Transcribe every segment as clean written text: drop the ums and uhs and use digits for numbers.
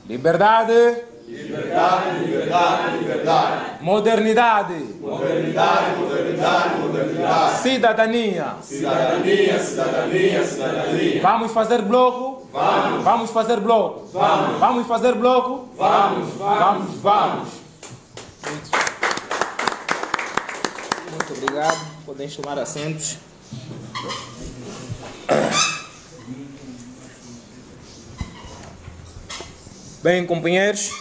Liberdade. Liberdade, liberdade, liberdade. Modernidade. Modernidade, modernidade, modernidade. Cidadania. Cidadania, cidadania, cidadania. Vamos fazer bloco? Vamos. Vamos fazer bloco? Vamos. Vamos fazer bloco? Vamos, Vamos, vamos. Muito obrigado. Podem tomar assentos. Bem, companheiros,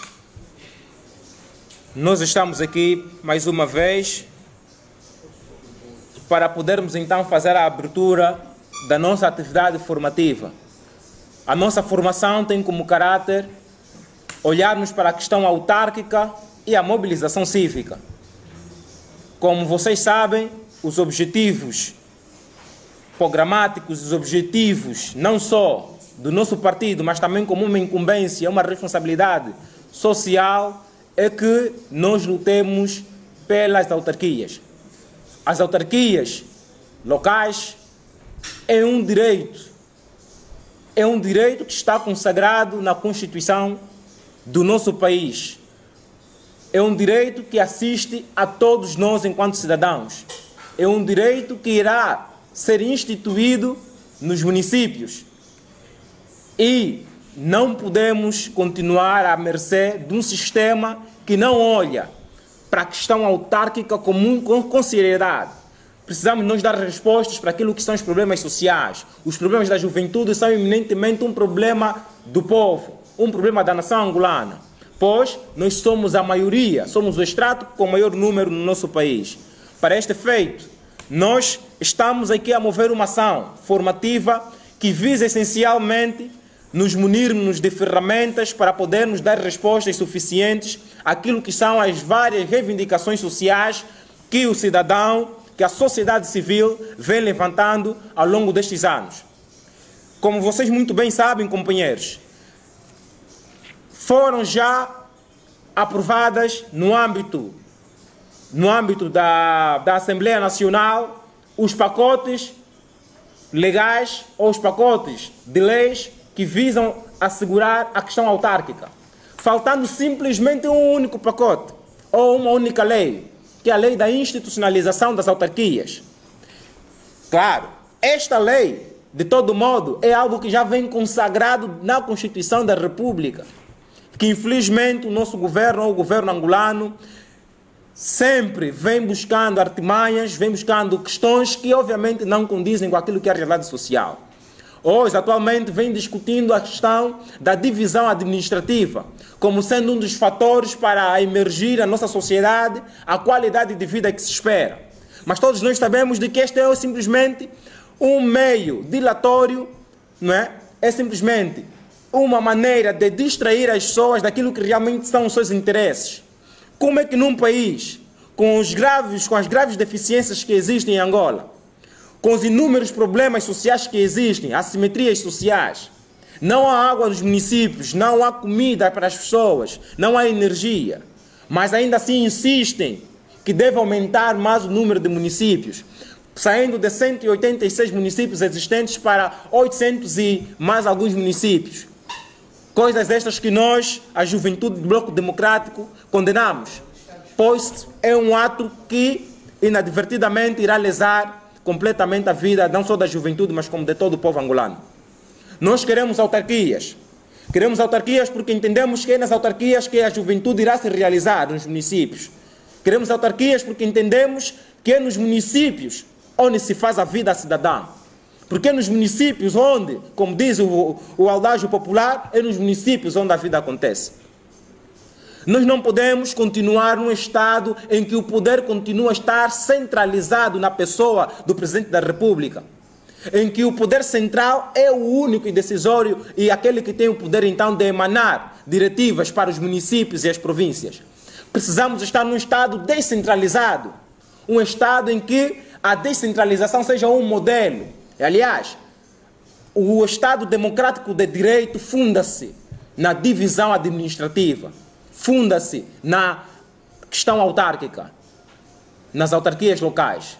nós estamos aqui mais uma vez para podermos então fazer a abertura da nossa atividade formativa. A nossa formação tem como caráter olharmos para a questão autárquica e a mobilização cívica. Como vocês sabem, os objetivos programáticos, os objetivos não só do nosso partido, mas também como uma incumbência, uma responsabilidade social, é que nós lutemos pelas autarquias. As autarquias locais é um direito que está consagrado na Constituição do nosso país. É um direito que assiste a todos nós enquanto cidadãos. É um direito que irá ser instituído nos municípios. E não podemos continuar à mercê de um sistema que não olha para a questão autárquica com seriedade. Precisamos nós dar respostas para aquilo que são os problemas sociais. Os problemas da juventude são eminentemente um problema do povo, um problema da nação angolana. Pois nós somos a maioria, somos o extrato com o maior número no nosso país. Para este efeito, nós estamos aqui a mover uma ação formativa que visa essencialmente nos munirmos de ferramentas para podermos dar respostas suficientes àquilo que são as várias reivindicações sociais que o cidadão, que a sociedade civil vem levantando ao longo destes anos. Como vocês muito bem sabem, companheiros, foram já aprovadas no âmbito da Assembleia Nacional os pacotes legais ou os pacotes de leis que visam assegurar a questão autárquica, faltando simplesmente um único pacote ou uma única lei, que é a lei da institucionalização das autarquias. Claro, esta lei, de todo modo, é algo que já vem consagrado na Constituição da República, que infelizmente o nosso governo, ou o governo angolano, sempre vem buscando artimanhas, vem buscando questões que obviamente não condizem com aquilo que é a realidade social. Hoje, atualmente, vem discutindo a questão da divisão administrativa, como sendo um dos fatores para emergir na nossa sociedade a qualidade de vida que se espera. Mas todos nós sabemos de que este é simplesmente um meio dilatório, não é? É simplesmente uma maneira de distrair as pessoas daquilo que realmente são os seus interesses. Como é que num país com as graves deficiências que existem em Angola, com os inúmeros problemas sociais que existem, assimetrias sociais, não há água nos municípios, não há comida para as pessoas, não há energia, mas ainda assim insistem que deve aumentar mais o número de municípios, saindo de 186 municípios existentes para 800 e mais alguns municípios. Coisas estas que nós, a juventude do Bloco Democrático, condenamos, pois é um ato que inadvertidamente irá lesar completamente a vida não só da juventude, mas como de todo o povo angolano. Nós queremos autarquias. Queremos autarquias porque entendemos que é nas autarquias que a juventude irá se realizar nos municípios. Queremos autarquias porque entendemos que é nos municípios onde se faz a vida cidadã. Porque é nos municípios onde, como diz o adágio popular, é nos municípios onde a vida acontece. Nós não podemos continuar num estado em que o poder continua a estar centralizado na pessoa do Presidente da República, em que o poder central é o único e decisório e aquele que tem o poder então de emanar diretivas para os municípios e as províncias. Precisamos estar num estado descentralizado, um estado em que a descentralização seja um modelo. Aliás, o Estado democrático de direito funda-se na divisão administrativa, funda-se na questão autárquica, nas autarquias locais.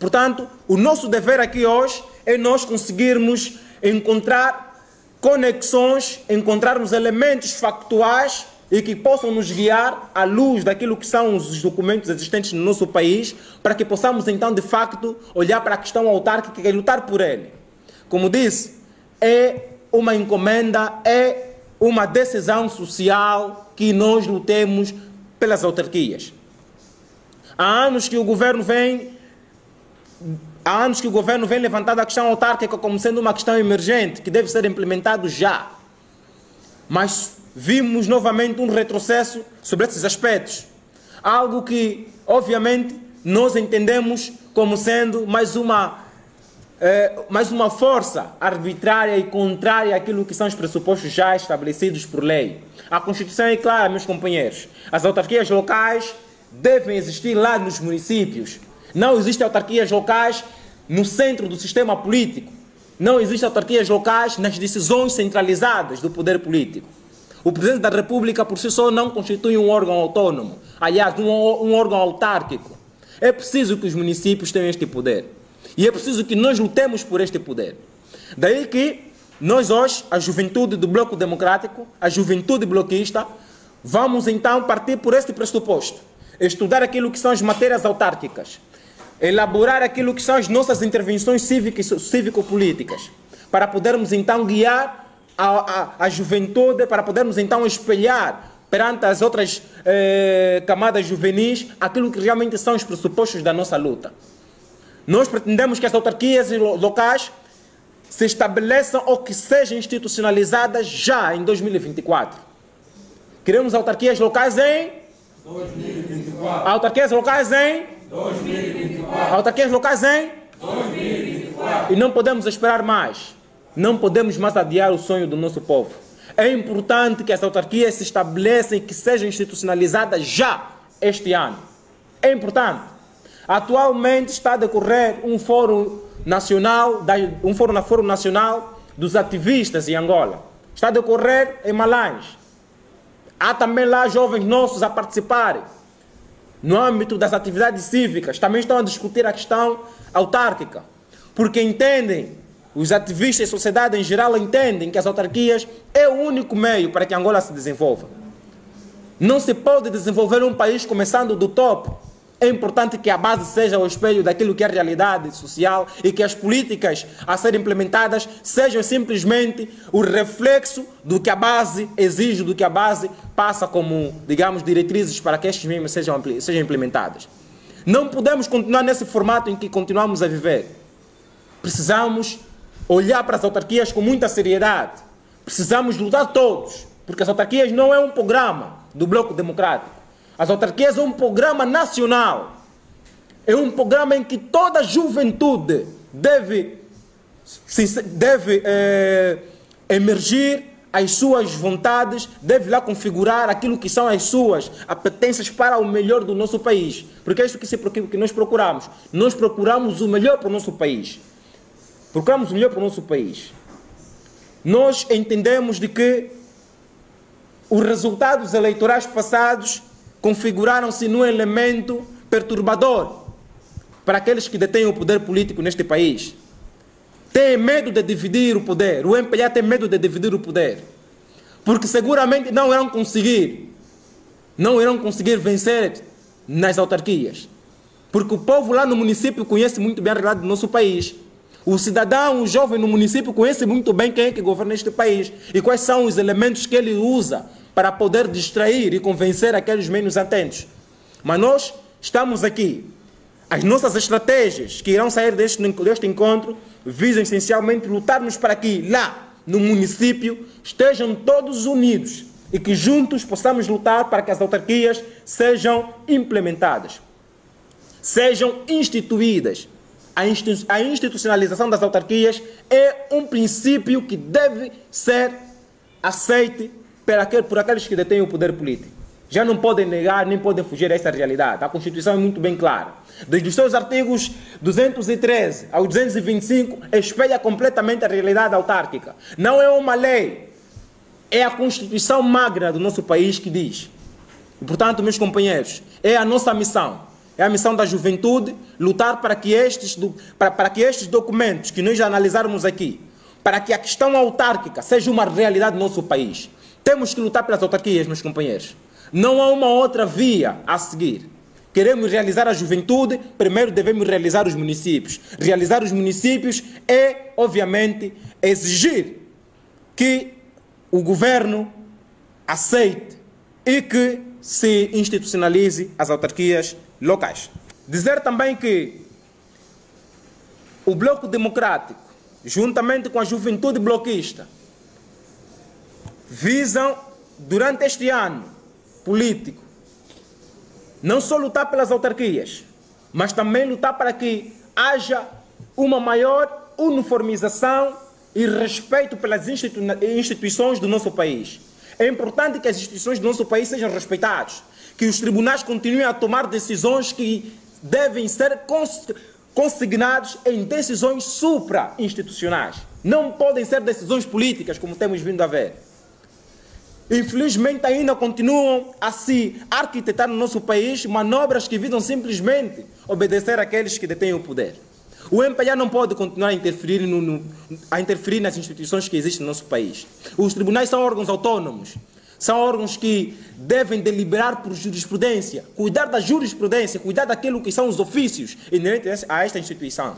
Portanto, o nosso dever aqui hoje é nós conseguirmos encontrar conexões, encontrarmos elementos factuais e que possam nos guiar à luz daquilo que são os documentos existentes no nosso país, para que possamos então de facto olhar para a questão autárquica e lutar por ele. Como disse, é uma encomenda, é uma decisão social que nós lutemos pelas autarquias. Há anos que o governo vem levantando a questão autárquica como sendo uma questão emergente, que deve ser implementado já. Mas vimos novamente um retrocesso sobre esses aspectos. Algo que, obviamente, nós entendemos como sendo mais uma força arbitrária e contrária àquilo que são os pressupostos já estabelecidos por lei. A Constituição é clara, meus companheiros. As autarquias locais devem existir lá nos municípios. Não existem autarquias locais no centro do sistema político. Não existem autarquias locais nas decisões centralizadas do poder político. O Presidente da República por si só não constitui um órgão autônomo, aliás, um órgão autárquico. É preciso que os municípios tenham este poder. E é preciso que nós lutemos por este poder. Daí que nós hoje, a juventude do Bloco Democrático, a juventude bloquista, vamos então partir por este pressuposto. Estudar aquilo que são as matérias autárquicas. Elaborar aquilo que são as nossas intervenções cívico-políticas. Para podermos então guiar a juventude, para podermos então espelhar perante as outras camadas juvenis aquilo que realmente são os pressupostos da nossa luta. Nós pretendemos que as autarquias locais se estabeleçam ou que sejam institucionalizadas já em 2024. Queremos autarquias locais em 2024. Autarquias locais em 2024. Autarquias locais em 2024. E não podemos esperar mais. Não podemos mais adiar o sonho do nosso povo. É importante que as autarquias se estabeleçam e que sejam institucionalizadas já este ano. É importante. Atualmente está a decorrer um fórum nacional dos ativistas em Angola. Está a decorrer em Malães. Há também lá jovens nossos a participarem. No âmbito das atividades cívicas, também estão a discutir a questão autárquica. Porque entendem, os ativistas e a sociedade em geral entendem que as autarquias é o único meio para que Angola se desenvolva. Não se pode desenvolver um país começando do topo. É importante que a base seja o espelho daquilo que é a realidade social e que as políticas a serem implementadas sejam simplesmente o reflexo do que a base exige, do que a base passa como, digamos, diretrizes para que estes mesmos sejam implementadas. Não podemos continuar nesse formato em que continuamos a viver. Precisamos olhar para as autarquias com muita seriedade. Precisamos lutar todos, porque as autarquias não é um programa do Bloco Democrático. As autarquias é um programa nacional. É um programa em que toda a juventude deve emergir as suas vontades, deve lá configurar aquilo que são as suas apetências para o melhor do nosso país. Porque é isso que nós procuramos. Nós procuramos o melhor para o nosso país. Procuramos o melhor para o nosso país. Nós entendemos de que os resultados eleitorais passados configuraram-se num elemento perturbador para aqueles que detêm o poder político neste país. Têm medo de dividir o poder. O MPLA tem medo de dividir o poder. Porque seguramente não irão conseguir vencer nas autarquias. Porque o povo lá no município conhece muito bem a realidade do nosso país. O cidadão, o jovem no município conhece muito bem quem é que governa este país e quais são os elementos que ele usa para poder distrair e convencer aqueles menos atentos. Mas nós estamos aqui. As nossas estratégias que irão sair deste encontro visam essencialmente lutarmos para que lá no município estejam todos unidos e que juntos possamos lutar para que as autarquias sejam implementadas, sejam instituídas. A institucionalização das autarquias é um princípio que deve ser aceite por aqueles que detêm o poder político. Já não podem negar, nem podem fugir a essa realidade. A Constituição é muito bem clara. Desde os seus artigos 213 ao 225, espelha completamente a realidade autárquica. Não é uma lei, é a Constituição magra do nosso país que diz. E, portanto, meus companheiros, é a nossa missão. É a missão da juventude lutar para que estes documentos que nós já analisarmos aqui para que a questão autárquica seja uma realidade no nosso país. Temos que lutar pelas autarquias, meus companheiros. Não há uma outra via a seguir. Queremos realizar a juventude, primeiro devemos realizar os municípios. Realizar os municípios é, obviamente, exigir que o governo aceite e que se institucionalize as autarquias locais. Dizer também que o Bloco Democrático, juntamente com a juventude bloquista, visam, durante este ano político, não só lutar pelas autarquias, mas também lutar para que haja uma maior uniformização e respeito pelas instituições do nosso país. É importante que as instituições do nosso país sejam respeitadas, que os tribunais continuem a tomar decisões que devem ser consignadas em decisões supra-institucionais. Não podem ser decisões políticas, como temos vindo a ver. Infelizmente, ainda continuam a se arquitetar no nosso país manobras que visam simplesmente obedecer àqueles que detêm o poder. O MPLA não pode continuar a interferir nas instituições que existem no nosso país. Os tribunais são órgãos autônomos, são órgãos que devem deliberar por jurisprudência, cuidar da jurisprudência, cuidar daquilo que são os ofícios inerentes a esta instituição.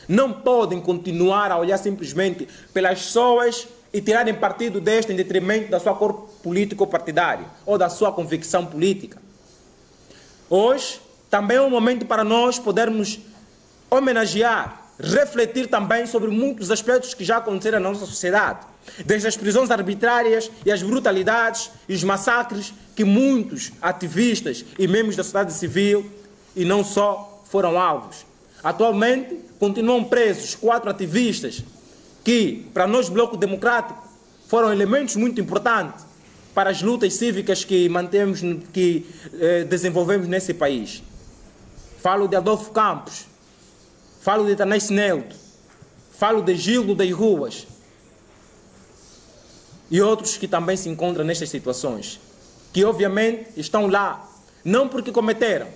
Não podem continuar a olhar simplesmente pelas pessoas e tirarem partido desta em detrimento da sua cor político-partidária ou da sua convicção política. Hoje também é um momento para nós podermos homenagear, refletir também sobre muitos aspectos que já aconteceram na nossa sociedade, desde as prisões arbitrárias e as brutalidades e os massacres que muitos ativistas e membros da sociedade civil e não só foram alvos. Atualmente continuam presos 4 ativistas que, para nós, Bloco Democrático, foram elementos muito importantes para as lutas cívicas que desenvolvemos nesse país. Falo de Adolfo Campos, falo de Tanais Nelto, falo de Gildo das Ruas e outros que também se encontram nestas situações, que obviamente estão lá, não porque cometeram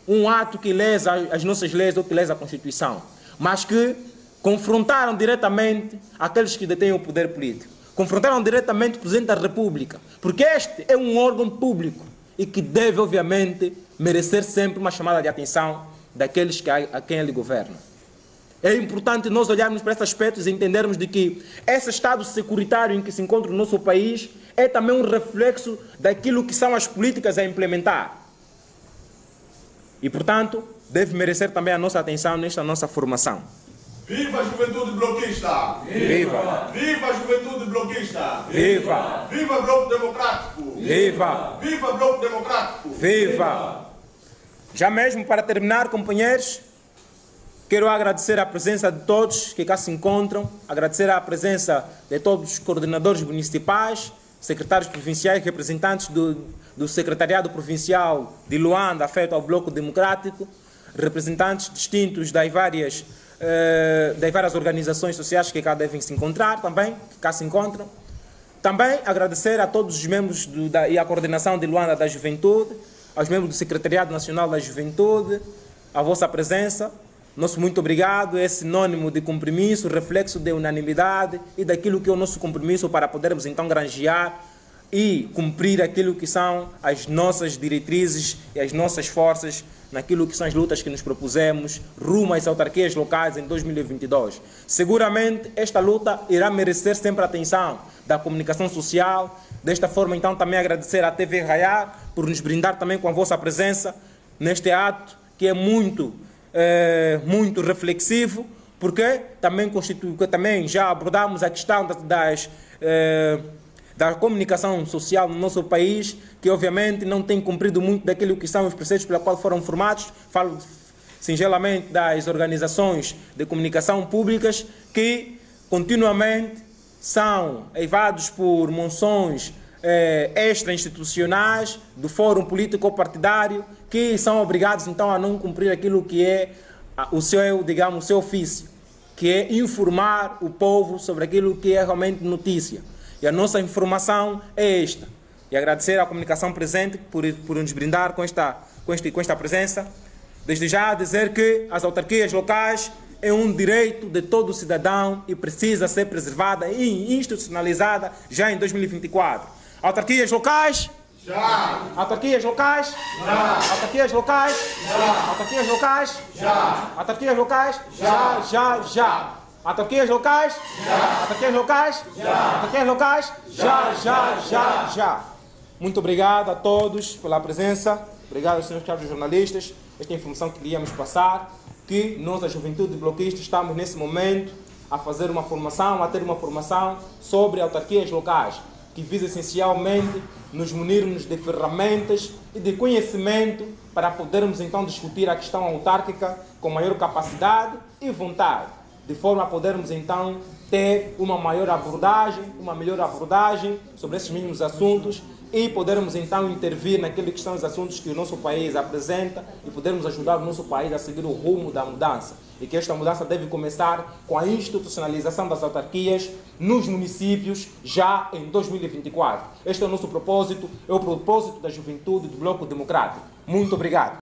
um ato que lesa as nossas leis ou que lesa a Constituição, mas que confrontaram diretamente aqueles que detêm o poder político. Confrontaram diretamente o Presidente da República, porque este é um órgão público e que deve, obviamente, merecer sempre uma chamada de atenção daqueles a quem ele governa. É importante nós olharmos para esses aspectos e entendermos de que esse estado securitário em que se encontra o nosso país é também um reflexo daquilo que são as políticas a implementar. E, portanto, deve merecer também a nossa atenção nesta nossa formação. Viva a juventude bloquista! Viva! Viva a juventude bloquista! Viva! Viva Bloco Democrático! Viva! Viva Bloco Democrático! Viva! Já mesmo para terminar, companheiros, quero agradecer a presença de todos que cá se encontram, agradecer a presença de todos os coordenadores municipais, secretários provinciais, representantes do Secretariado Provincial de Luanda, afeto ao Bloco Democrático, representantes distintos das várias organizações sociais que cá devem se encontrar também, que cá se encontram. Também agradecer a todos os membros e a coordenação de Luanda da Juventude, aos membros do Secretariado Nacional da Juventude, a vossa presença. Nosso muito obrigado, é sinônimo de compromisso, reflexo de unanimidade e daquilo que é o nosso compromisso para podermos então granjear e cumprir aquilo que são as nossas diretrizes e as nossas forças naquilo que são as lutas que nos propusemos rumo às autarquias locais em 2022. Seguramente esta luta irá merecer sempre a atenção da comunicação social. Desta forma, então, também agradecer à TV Raiar por nos brindar também com a vossa presença neste ato que é muito reflexivo, porque também já abordamos a questão da comunicação social no nosso país, que obviamente não tem cumprido muito daquilo que são os preceitos pela qual foram formados. Falo singelamente das organizações de comunicação públicas que continuamente são eivados por monções extra-institucionais do fórum político-partidário, que são obrigados então a não cumprir aquilo que é o seu ofício, que é informar o povo sobre aquilo que é realmente notícia. E a nossa informação é esta. E agradecer à comunicação presente por nos brindar com esta presença. Desde já dizer que as autarquias locais é um direito de todo cidadão e precisa ser preservada e institucionalizada já em 2024. Autarquias locais? Já! Autarquias locais? Já! Autarquias locais? Já! Autarquias locais? Já! Autarquias locais? Já! Autarquias locais? Já! Autarquias locais? Já! Autarquias locais? Já! Muito obrigado a todos pela presença. Obrigado aos senhores caros jornalistas. Esta é a informação que queríamos passar, que nós, a Juventude Bloquista, estamos nesse momento a fazer uma formação, a ter uma formação sobre autarquias locais, que visa essencialmente nos munirmos de ferramentas e de conhecimento para podermos então discutir a questão autárquica com maior capacidade e vontade, de forma a podermos então ter uma melhor abordagem sobre esses mesmos assuntos e podermos então intervir naqueles que são os assuntos que o nosso país apresenta e podermos ajudar o nosso país a seguir o rumo da mudança. E que esta mudança deve começar com a institucionalização das autarquias nos municípios já em 2024. Este é o nosso propósito, é o propósito da Juventude do Bloco Democrático. Muito obrigado.